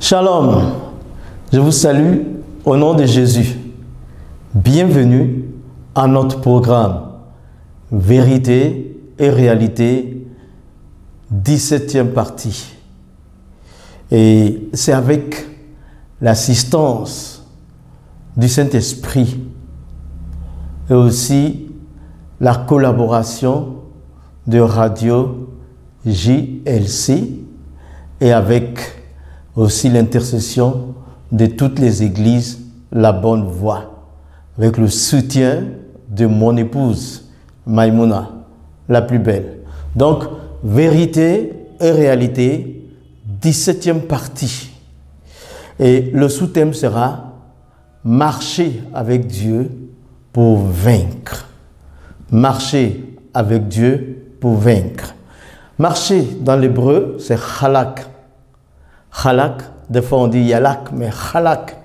Shalom, je vous salue au nom de Jésus. Bienvenue à notre programme Vérité et réalité, 17e partie. Et c'est avec l'assistance du Saint-Esprit et aussi la collaboration de Radio JLC et avec aussi l'intercession de toutes les églises La Bonne Voie, avec le soutien de mon épouse Maïmouna, la plus belle. Donc, vérité et réalité, 17e partie. Et le sous-thème sera marcher avec Dieu pour vaincre. Marcher avec Dieu pour vaincre. Marcher dans l'hébreu, c'est chalak. Chalak, des fois on dit yalak, mais chalak.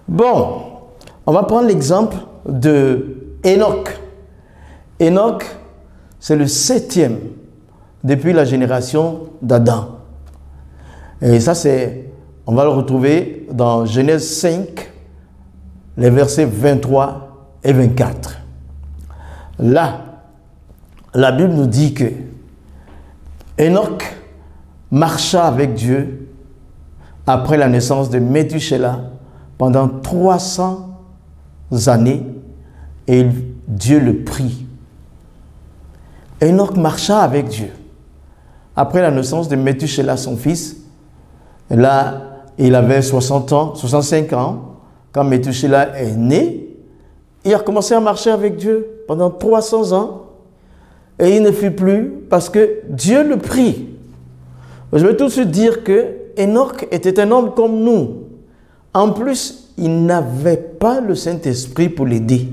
Bon, on va prendre l'exemple de Enoch. Enoch, c'est le 7e depuis la génération d'Adam. Et ça, on va le retrouver dans Genèse 5, les versets 23 et 24. Là, la Bible nous dit que Enoch marcha avec Dieu après la naissance de Méthusélah pendant 300 années et Dieu le prit. Enoch marcha avec Dieu. Après la naissance de Méthusélah, son fils, là, il avait 60 ans, 65 ans, quand Méthusélah est né, il a commencé à marcher avec Dieu pendant 300 ans et il ne fut plus parce que Dieu le prit. Je vais tout de suite dire que Enoch était un homme comme nous. En plus, il n'avait pas le Saint-Esprit pour l'aider.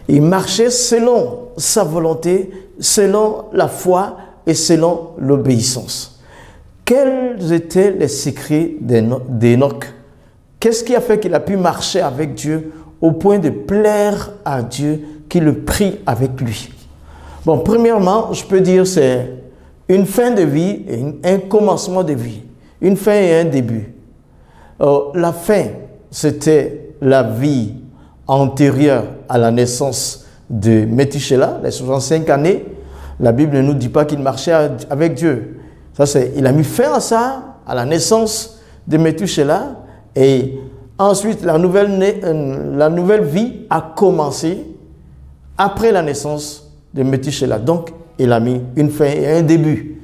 Il marchait selon sa volonté, selon la foi et selon l'obéissance. Quels étaient les secrets d'Enoch? Qu'est-ce qui a fait qu'il a pu marcher avec Dieu au point de plaire à Dieu qui le prie avec lui? Bon, premièrement, je peux dire c'est une fin de vie et un commencement de vie. Une fin et un début. La fin, c'était la vie antérieure à la naissance de Méthusélah, les 65 années. La Bible ne nous dit pas qu'il marchait avec Dieu. Il a mis fin à ça, à la naissance de Méthusélah. Et ensuite, la nouvelle vie a commencé après la naissance de Méthusélah. Donc, il a mis une fin et un début.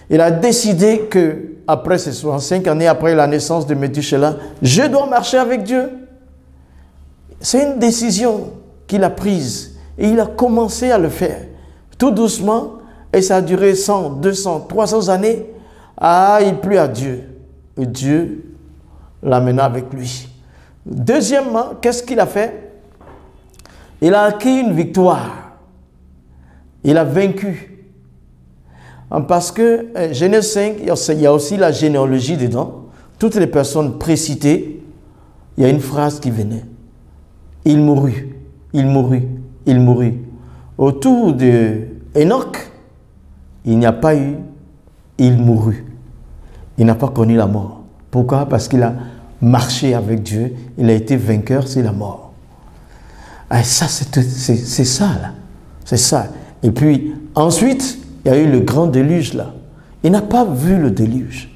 Il a décidé que, après ces 65 années, après la naissance de Méthusélah, je dois marcher avec Dieu. C'est une décision qu'il a prise et il a commencé à le faire. Tout doucement, et ça a duré 100, 200, 300 années. Ah, il plut à Dieu. Et Dieu l'amena avec lui. Deuxièmement, qu'est-ce qu'il a fait? Il a acquis une victoire. Il a vaincu. Parce que Genèse 5, il y a aussi la généalogie dedans. Toutes les personnes précitées, il y a une phrase qui venait. Il mourut, il mourut, il mourut. Autour de Enoch, il n'y a pas eu il mourut. Il n'a pas connu la mort. Pourquoi? Parce qu'il a marché avec Dieu. Il a été vainqueur, c'est la mort. Et ça, c'est ça, là. C'est ça. Et puis, ensuite, il y a eu le grand déluge, là. Il n'a pas vu le déluge.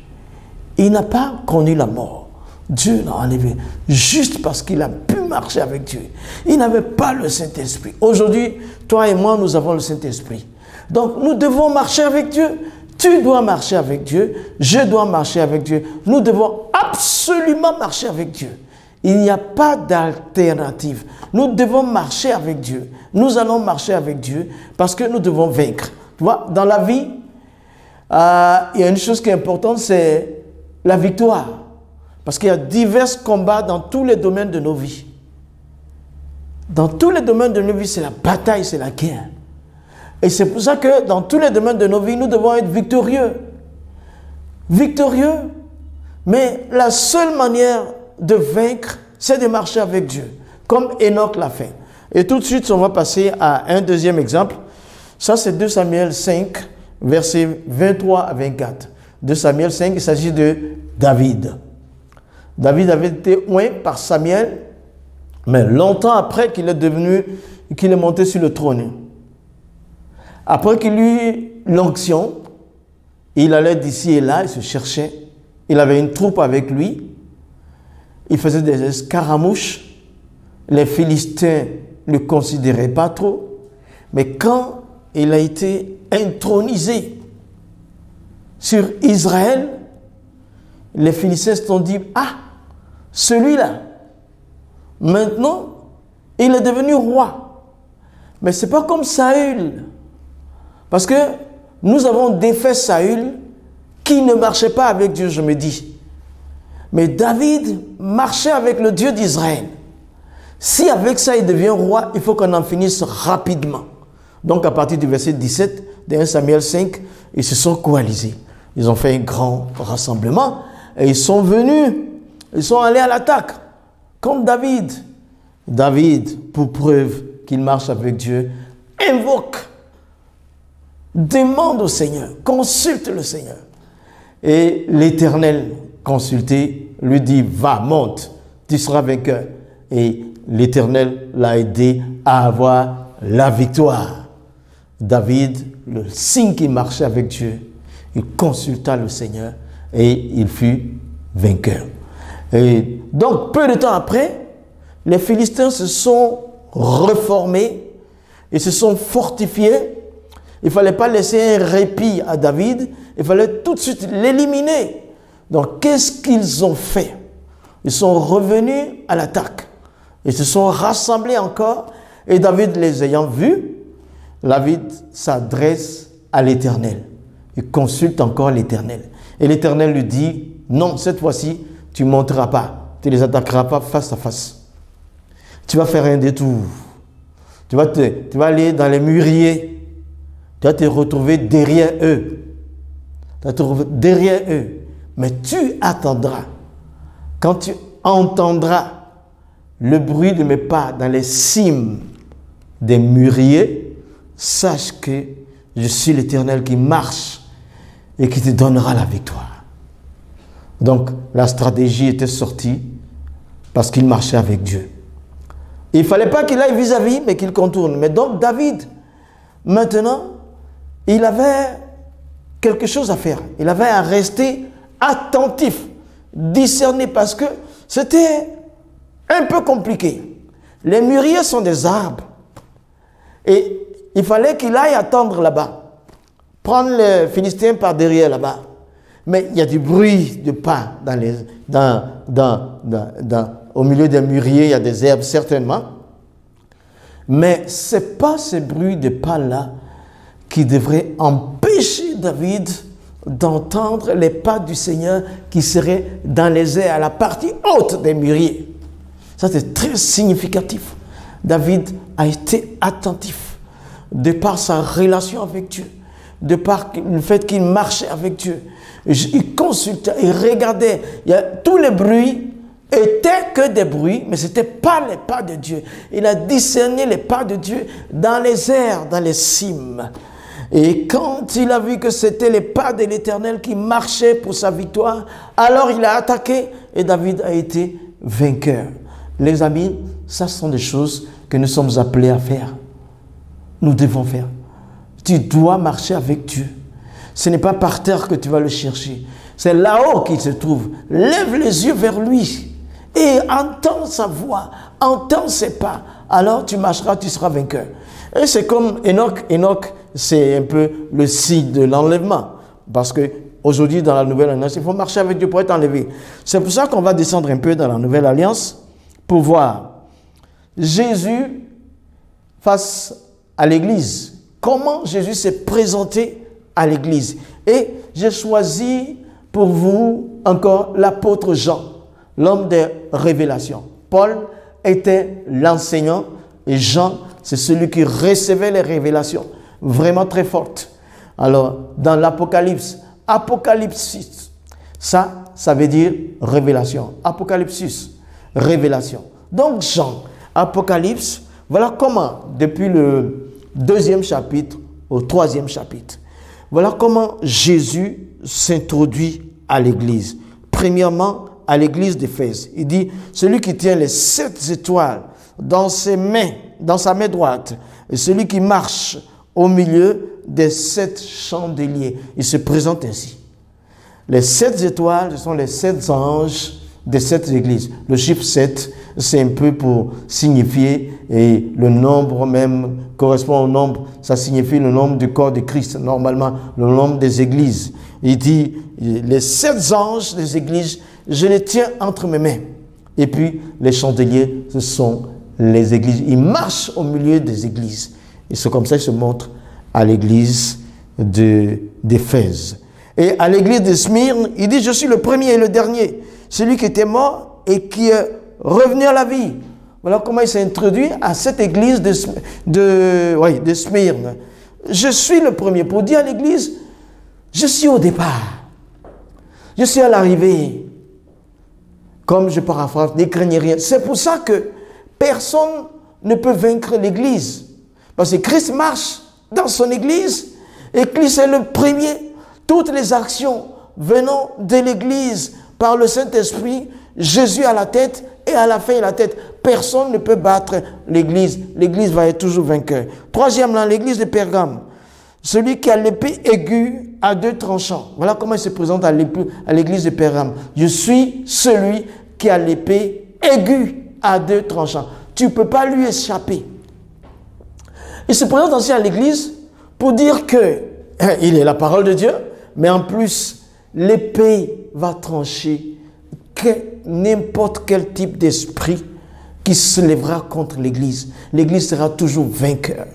Il n'a pas connu la mort. Dieu l'a enlevé juste parce qu'il a pu marcher avec Dieu. Il n'avait pas le Saint-Esprit. Aujourd'hui, toi et moi, nous avons le Saint-Esprit. Donc, nous devons marcher avec Dieu. Tu dois marcher avec Dieu. Je dois marcher avec Dieu. Nous devons absolument marcher avec Dieu. Il n'y a pas d'alternative. Nous devons marcher avec Dieu. Nous allons marcher avec Dieu parce que nous devons vaincre. Tu vois, dans la vie, il y a une chose qui est importante, c'est la victoire. Parce qu'il y a divers combats dans tous les domaines de nos vies. Dans tous les domaines de nos vies, c'est la bataille, c'est la guerre. Et c'est pour ça que dans tous les domaines de nos vies, nous devons être victorieux. Victorieux. Mais la seule manière de vaincre, c'est de marcher avec Dieu. Comme Enoch l'a fait. Et tout de suite, on va passer à un deuxième exemple. Ça, c'est 2 Samuel 5, versets 23 à 24. 2 Samuel 5, il s'agit de David. David avait été oint par Samuel, mais longtemps après qu'il est monté sur le trône. Après qu'il eut l'onction, il allait d'ici et là, il se cherchait. Il avait une troupe avec lui. Il faisait des escaramouches. Les Philistins ne le considéraient pas trop. Mais quand il a été intronisé sur Israël, les Philistins se sont dit, ah, celui-là, maintenant, il est devenu roi. Mais ce n'est pas comme Saül. Parce que nous avons défait Saül qui ne marchait pas avec Dieu, je me dis. Mais David marchait avec le Dieu d'Israël. Si avec ça il devient roi, il faut qu'on en finisse rapidement. Donc à partir du verset 17 de 1 Samuel 5, ils se sont coalisés. Ils ont fait un grand rassemblement et ils sont venus. Ils sont allés à l'attaque contre David. David, pour preuve qu'il marche avec Dieu, invoque, demande au Seigneur, consulte le Seigneur. Et l'Éternel, consulté, lui dit, va, monte, tu seras vainqueur. Et l'Éternel l'a aidé à avoir la victoire. David, le signe qu'il marchait avec Dieu, il consulta le Seigneur et il fut vainqueur. Et donc, peu de temps après, les Philistins se sont reformés et se sont fortifiés. Il ne fallait pas laisser un répit à David, il fallait tout de suite l'éliminer. Donc, qu'est-ce qu'ils ont fait? Ils sont revenus à l'attaque. Ils se sont rassemblés encore et David, les ayant vus, David s'adresse à l'Éternel. Il consulte encore l'Éternel. Et l'Éternel lui dit, non, cette fois-ci, tu ne monteras pas. Tu ne les attaqueras pas face à face. Tu vas faire un détour. Tu vas aller dans les mûriers. Tu vas te retrouver derrière eux. Tu vas te retrouver derrière eux. Mais tu attendras. Quand tu entendras le bruit de mes pas dans les cimes des mûriers, sache que je suis l'Éternel qui marche et qui te donnera la victoire. Donc, la stratégie était sortie parce qu'il marchait avec Dieu. Il ne fallait pas qu'il aille vis-à-vis, mais qu'il contourne. Mais donc, David, maintenant, il avait quelque chose à faire. Il avait à rester attentif, discerner, parce que c'était un peu compliqué. Les mûriers sont des arbres. Et il fallait qu'il aille attendre là-bas. Prendre les Philistins par derrière là-bas. Mais il y a du bruit de pas au milieu des mûriers, il y a des herbes certainement. Mais ce n'est pas ce bruit de pas-là qui devrait empêcher David d'entendre les pas du Seigneur qui seraient dans les airs, à la partie haute des mûriers. Ça, c'est très significatif. David a été attentif de par sa relation avec Dieu, de par le fait qu'il marchait avec Dieu. Il consultait, il regardait. Tous les bruits étaient que des bruits, mais ce n'étaient pas les pas de Dieu. Il a discerné les pas de Dieu dans les airs, dans les cimes. Et quand il a vu que c'était les pas de l'Éternel qui marchaient pour sa victoire, alors il a attaqué et David a été vainqueur. Les amis, ça sont des choses que nous sommes appelés à faire. Nous devons faire. Tu dois marcher avec Dieu. Ce n'est pas par terre que tu vas le chercher. C'est là-haut qu'il se trouve. Lève les yeux vers lui et entends sa voix, entends ses pas. Alors tu marcheras, tu seras vainqueur. Et c'est comme Enoch. Enoch, c'est un peu le signe de l'enlèvement. Parce qu'aujourd'hui, dans la Nouvelle Alliance, il faut marcher avec Dieu pour être enlevé. C'est pour ça qu'on va descendre un peu dans la Nouvelle Alliance pour voir Jésus face à l'Église. Comment Jésus s'est présenté à l'Église. Et j'ai choisi pour vous encore l'apôtre Jean, l'homme des révélations. Paul était l'enseignant et Jean, c'est celui qui recevait les révélations, vraiment très fortes. Alors, dans l'Apocalypse, Apocalypse, ça veut dire révélation. Apocalypse, révélation. Donc Jean, Apocalypse, voilà comment, depuis le 2e chapitre au 3e chapitre, voilà comment Jésus s'introduit à l'église. Premièrement, à l'église d'Éphèse. Il dit, celui qui tient les 7 étoiles dans ses mains, dans sa main droite, et celui qui marche au milieu des 7 chandeliers. Il se présente ainsi. Les 7 étoiles, ce sont les 7 anges des 7 églises. Le chiffre 7, c'est un peu pour signifier, et le nombre même correspond au nombre, ça signifie le nombre du corps de Christ, normalement le nombre des églises. Il dit, les 7 anges des églises, je les tiens entre mes mains. Et puis, les chandeliers, ce sont les églises. Il marche au milieu des églises. Et c'est comme ça qu'il se montre à l'église d'Éphèse. Et à l'église de Smyrne, il dit, je suis le premier et le dernier, celui qui était mort et qui est revenu à la vie. Voilà comment il s'est introduit à cette église de Smyrne. Je suis le premier. Pour dire à l'église, je suis au départ. Je suis à l'arrivée. Comme je paraphrase, ne craignez rien. C'est pour ça que personne ne peut vaincre l'église. Parce que Christ marche dans son église et Christ est le premier. Toutes les actions venant de l'église par le Saint-Esprit, Jésus à la tête et à la fin à la tête. Personne ne peut battre l'église. L'église va être toujours vainqueur. Troisièmement, l'église de Pergame. Celui qui a l'épée aiguë à 2 tranchants. Voilà comment il se présente à l'église de Pergame. Je suis celui qui a l'épée aiguë à 2 tranchants. Tu ne peux pas lui échapper. Il se présente aussi à l'église pour dire que il est la parole de Dieu, mais en plus, l'épée va trancher n'importe quel type d'esprit qui se lèvera contre l'église. L'église sera toujours vainqueur.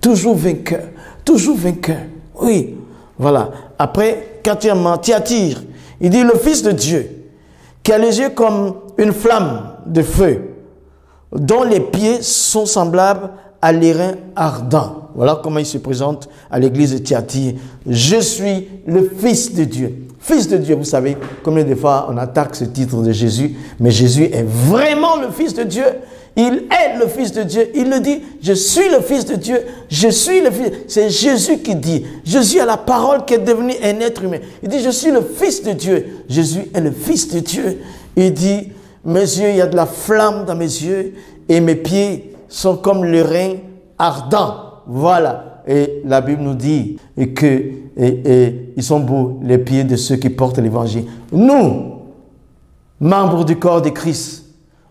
Toujours vainqueur. Toujours vainqueur. Oui. Voilà. Après, quatrièmement, Thyatire. Il dit le Fils de Dieu, qui a les yeux comme une flamme de feu, dont les pieds sont semblables à l'airain ardent. Voilà comment il se présente à l'église de Thyatire. Je suis le Fils de Dieu. Fils de Dieu, vous savez, combien de fois on attaque ce titre de Jésus, mais Jésus est vraiment le Fils de Dieu. Il est le Fils de Dieu. Il le dit, je suis le Fils de Dieu. Je suis le Fils. C'est Jésus qui dit. Jésus a la parole qui est devenue un être humain. Il dit, je suis le Fils de Dieu. Jésus est le Fils de Dieu. Il dit, mes yeux, il y a de la flamme dans mes yeux et mes pieds sont comme le rein ardent. Voilà. Et la Bible nous dit que ils sont beaux les pieds de ceux qui portent l'évangile. Nous, membres du corps de Christ,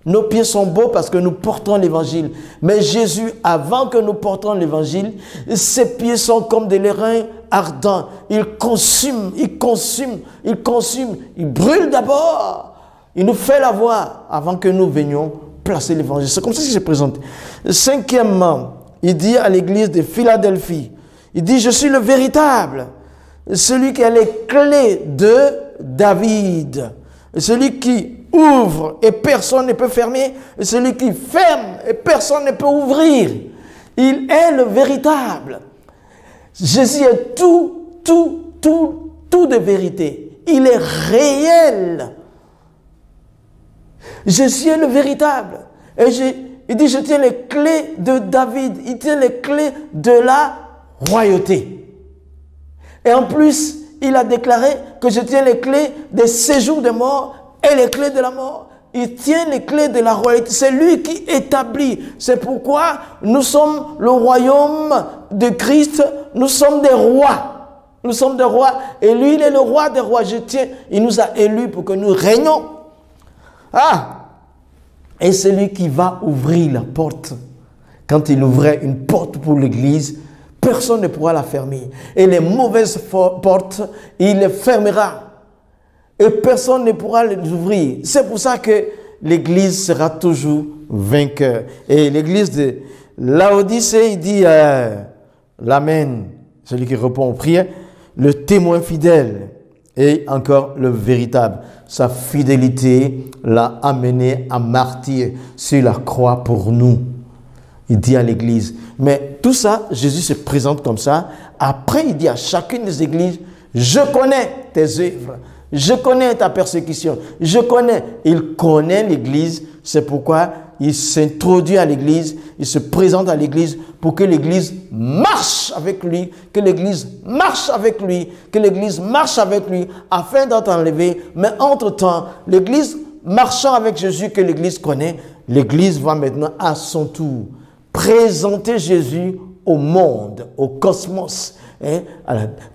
nos pieds sont beaux parce que nous portons l'évangile. Mais Jésus, avant que nous portons l'évangile, ses pieds sont comme des reins ardents. Il consume, il consume, il consume. Il brûle d'abord. Il nous fait la voix avant que nous venions placer l'évangile. C'est comme ça qu'il se présente. Cinquièmement, il dit à l'église de Philadelphie, il dit, je suis le véritable, celui qui a les clés de David, celui qui ouvre et personne ne peut fermer, et celui qui ferme et personne ne peut ouvrir. Il est le véritable. Jésus est tout de vérité. Il est réel. Jésus est le véritable. Et il dit, je tiens les clés de David. Il tient les clés de la royauté. Et en plus, il a déclaré que je tiens les clés des séjours de mort et les clés de la mort. Il tient les clés de la royauté. C'est lui qui établit. C'est pourquoi nous sommes le royaume de Christ. Nous sommes des rois. Nous sommes des rois. Et lui, il est le roi des rois. Je tiens. Il nous a élus pour que nous régnions. Ah! Et c'est lui qui va ouvrir la porte. Quand il ouvrait une porte pour l'église, personne ne pourra la fermer. Et les mauvaises portes, il les fermera. Et personne ne pourra les ouvrir. C'est pour ça que l'église sera toujours vainqueur. Et l'église de Laodicée, il dit l'Amen, celui qui répond aux prières, le témoin fidèle et encore le véritable. Sa fidélité l'a amené à martyr sur la croix pour nous. Il dit à l'église. Mais tout ça, Jésus se présente comme ça. Après, il dit à chacune des églises, je connais tes œuvres. Je connais ta persécution. Je connais. Il connaît l'église. C'est pourquoi il s'introduit à l'église, il se présente à l'église pour que l'église marche avec lui, que l'église marche avec lui, que l'église marche avec lui afin d'être enlevé. Mais entre-temps, l'église marchant avec Jésus que l'église connaît, l'église va maintenant à son tour présenter Jésus au monde, au cosmos, hein,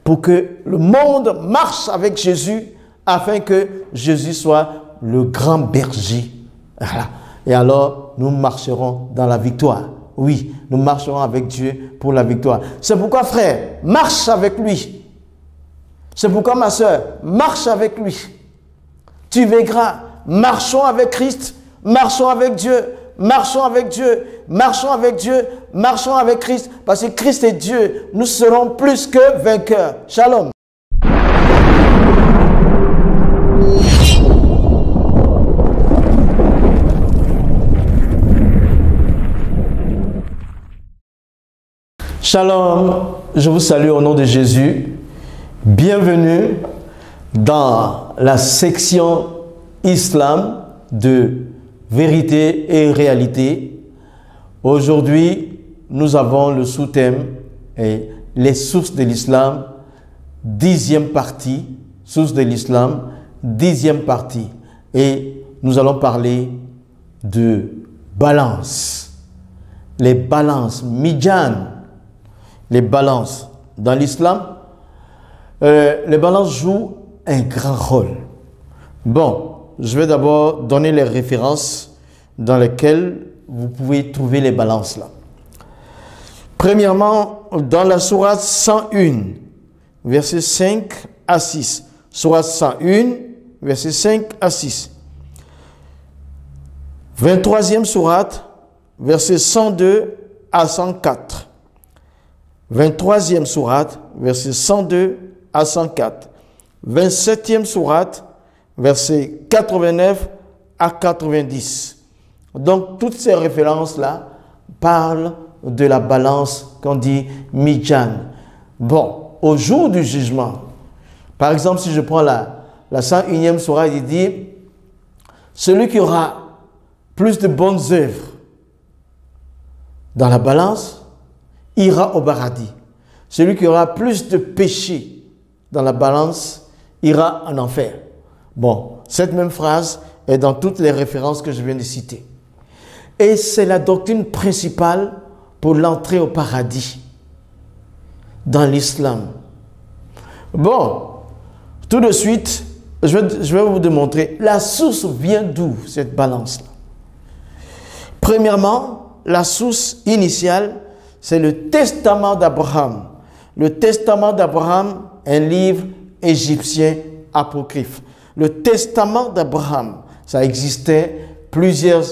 pour que le monde marche avec Jésus afin que Jésus soit le grand berger. Voilà. Et alors, nous marcherons dans la victoire. Oui, nous marcherons avec Dieu pour la victoire. C'est pourquoi, frère, marche avec lui. C'est pourquoi, ma soeur, marche avec lui. Tu verras, marchons avec Christ, marchons avec Dieu, marchons avec Dieu, marchons avec Dieu, marchons avec Christ. Parce que Christ est Dieu, nous serons plus que vainqueurs. Shalom. Shalom, je vous salue au nom de Jésus. Bienvenue dans la section Islam de vérité et réalité. Aujourd'hui, nous avons le sous-thème les sources de l'islam, 10e partie, sources de l'islam, 10e partie. Et nous allons parler de balance. Les balances, midjan. Les balances. Dans l'islam, les balances jouent un grand rôle. Bon, je vais d'abord donner les références dans lesquelles vous pouvez trouver les balances là. Premièrement, dans la sourate 101, versets 5 à 6. Sourate 101, versets 5 à 6. 23e sourate, versets 102 à 104. 23e sourate, versets 102 à 104. 27e sourate, versets 89 à 90. Donc, toutes ces références-là parlent de la balance qu'on dit midjan. Bon, au jour du jugement, par exemple, si je prends la 101e sourate, il dit celui qui aura plus de bonnes œuvres dans la balance ira au paradis. Celui qui aura plus de péchés dans la balance ira en enfer. Bon, cette même phrase est dans toutes les références que je viens de citer. Et c'est la doctrine principale pour l'entrée au paradis dans l'islam. Bon, tout de suite, je vais vous démontrer la source vient d'où cette balance-là. Premièrement, la source initiale, c'est le testament d'Abraham. Le testament d'Abraham, un livre égyptien apocryphe. Le testament d'Abraham, ça existait plusieurs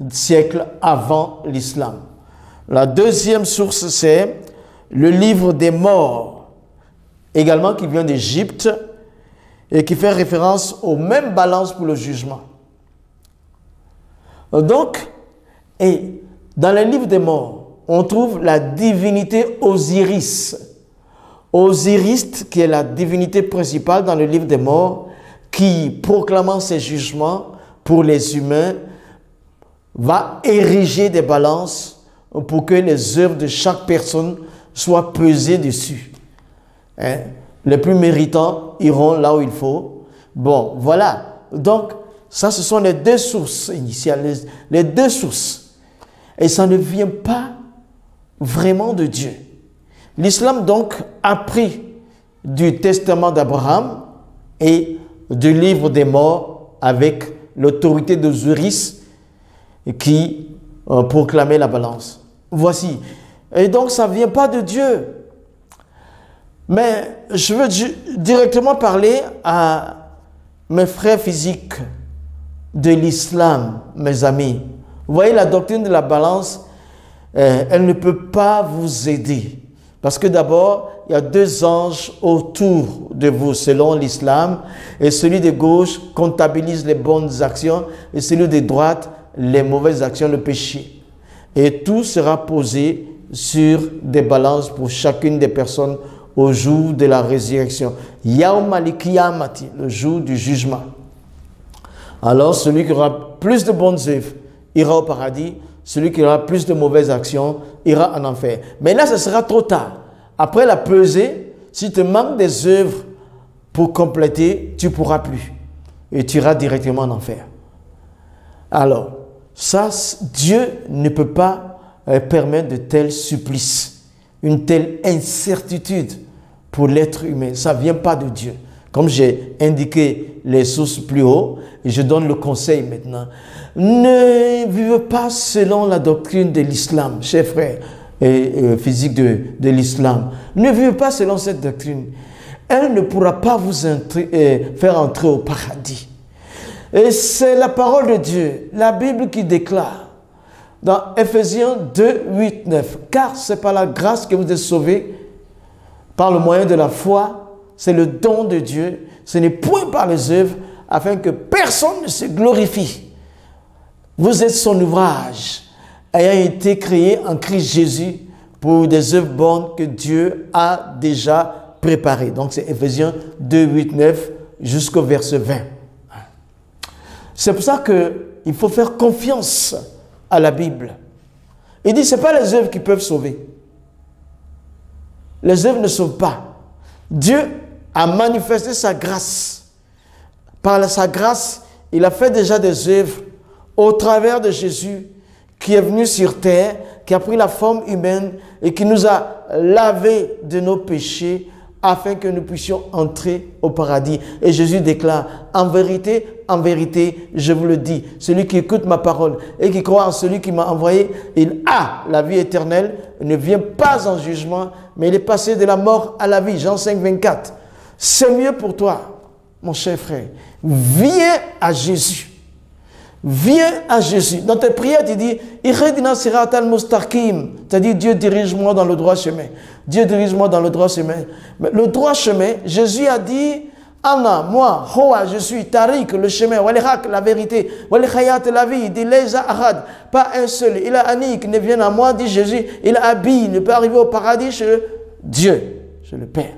siècles avant l'islam. La deuxième source, c'est le livre des morts, également qui vient d'Égypte et qui fait référence aux mêmes balances pour le jugement. Donc, et dans le livre des morts, on trouve la divinité Osiris. Osiris, qui est la divinité principale dans le livre des morts, qui, proclamant ses jugements pour les humains, va ériger des balances pour que les œuvres de chaque personne soient pesées dessus. Hein? Les plus méritants iront là où il faut. Bon, voilà. Donc, ça, ce sont les deux sources initiales, les deux sources. Et ça ne vient pas vraiment de Dieu. L'islam donc a pris du testament d'Abraham et du livre des morts avec l'autorité d'Osiris qui proclamait la balance. Voici. Et donc ça ne vient pas de Dieu. Mais je veux directement parler à mes frères physiques de l'islam, mes amis. Vous voyez, la doctrine de la balance, elle ne peut pas vous aider. Parce que d'abord, il y a deux anges autour de vous, selon l'islam. Et celui de gauche comptabilise les bonnes actions et celui de droite, les mauvaises actions, le péché. Et tout sera posé sur des balances pour chacune des personnes au jour de la résurrection. Yaum al-Qiyamati, le jour du jugement. Alors, celui qui aura plus de bonnes œuvres ira au paradis. Celui qui aura plus de mauvaises actions ira en enfer. Mais là, ce sera trop tard. Après la pesée, si te manque des œuvres pour compléter, tu ne pourras plus. Et tu iras directement en enfer. Alors, ça, Dieu ne peut pas permettre de tels supplices, une telle incertitude pour l'être humain. Ça ne vient pas de Dieu. Comme j'ai indiqué les sources plus haut, et je donne le conseil maintenant. Ne vivez pas selon la doctrine de l'islam, chers frères physiques de l'islam. Ne vivez pas selon cette doctrine. Elle ne pourra pas vous faire entrer au paradis. Et c'est la parole de Dieu, la Bible qui déclare dans Ephésiens 2, 8, 9. Car c'est par la grâce que vous êtes sauvés, par le moyen de la foi, c'est le don de Dieu, ce n'est point par les œuvres, afin que personne ne se glorifie. Vous êtes son ouvrage, ayant été créé en Christ Jésus pour des œuvres bonnes que Dieu a déjà préparées. Donc c'est Ephésiens 2, 8, 9 jusqu'au verset 20. C'est pour ça qu'il faut faire confiance à la Bible. Il dit, ce n'est pas les œuvres qui peuvent sauver. Les œuvres ne sauvent pas. Dieu a manifesté sa grâce. Par sa grâce, il a fait déjà des œuvres au travers de Jésus qui est venu sur terre, qui a pris la forme humaine et qui nous a lavé de nos péchés afin que nous puissions entrer au paradis. Et Jésus déclare, en vérité, je vous le dis, celui qui écoute ma parole et qui croit en celui qui m'a envoyé, il a la vie éternelle, il ne vient pas en jugement, mais il est passé de la mort à la vie. Jean 5, 24. C'est mieux pour toi, mon cher frère. Viens à Jésus. Viens à Jésus. Dans tes prières, tu dis, c'est-à-dire Dieu dirige-moi dans le droit chemin. Dieu dirige-moi dans le droit chemin. Mais le droit chemin, Jésus a dit, Anna, moi, Hoa, je suis Tariq, le chemin, Walihak, la vérité, Walihayat, la vie, dit Leisa Ahad, pas un seul. Il a Annie qui ne vient à moi, dit Jésus, il a Abi, ne peut arriver au paradis chez Dieu, chez le Père.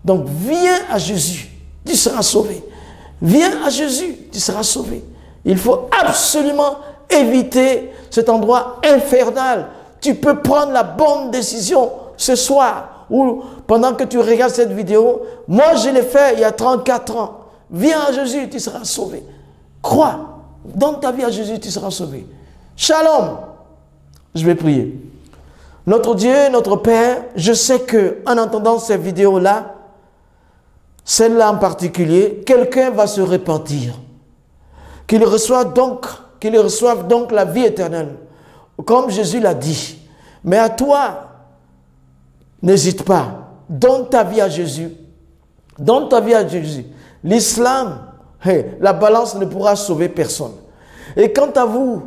Donc viens à Jésus, tu seras sauvé. Viens à Jésus, tu seras sauvé. Il faut absolument éviter cet endroit infernal. Tu peux prendre la bonne décision ce soir ou pendant que tu regardes cette vidéo. Moi, je l'ai fait il y a 34 ans. Viens à Jésus, tu seras sauvé. Crois. Donne ta vie à Jésus, tu seras sauvé. Shalom. Je vais prier. Notre Dieu, notre Père, je sais qu'en entendant ces vidéos-là, celle-là en particulier, quelqu'un va se repentir. Qu'il reçoive donc la vie éternelle, comme Jésus l'a dit. Mais à toi, n'hésite pas. Donne ta vie à Jésus. Donne ta vie à Jésus. L'islam, la balance ne pourra sauver personne. Et quant à vous,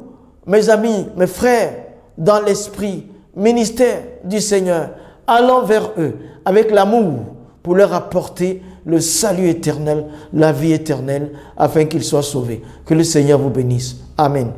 mes amis, mes frères, dans l'esprit, ministère du Seigneur, allons vers eux avec l'amour pour leur apporter le salut éternel, la vie éternelle, afin qu'ils soient sauvés. Que le Seigneur vous bénisse. Amen.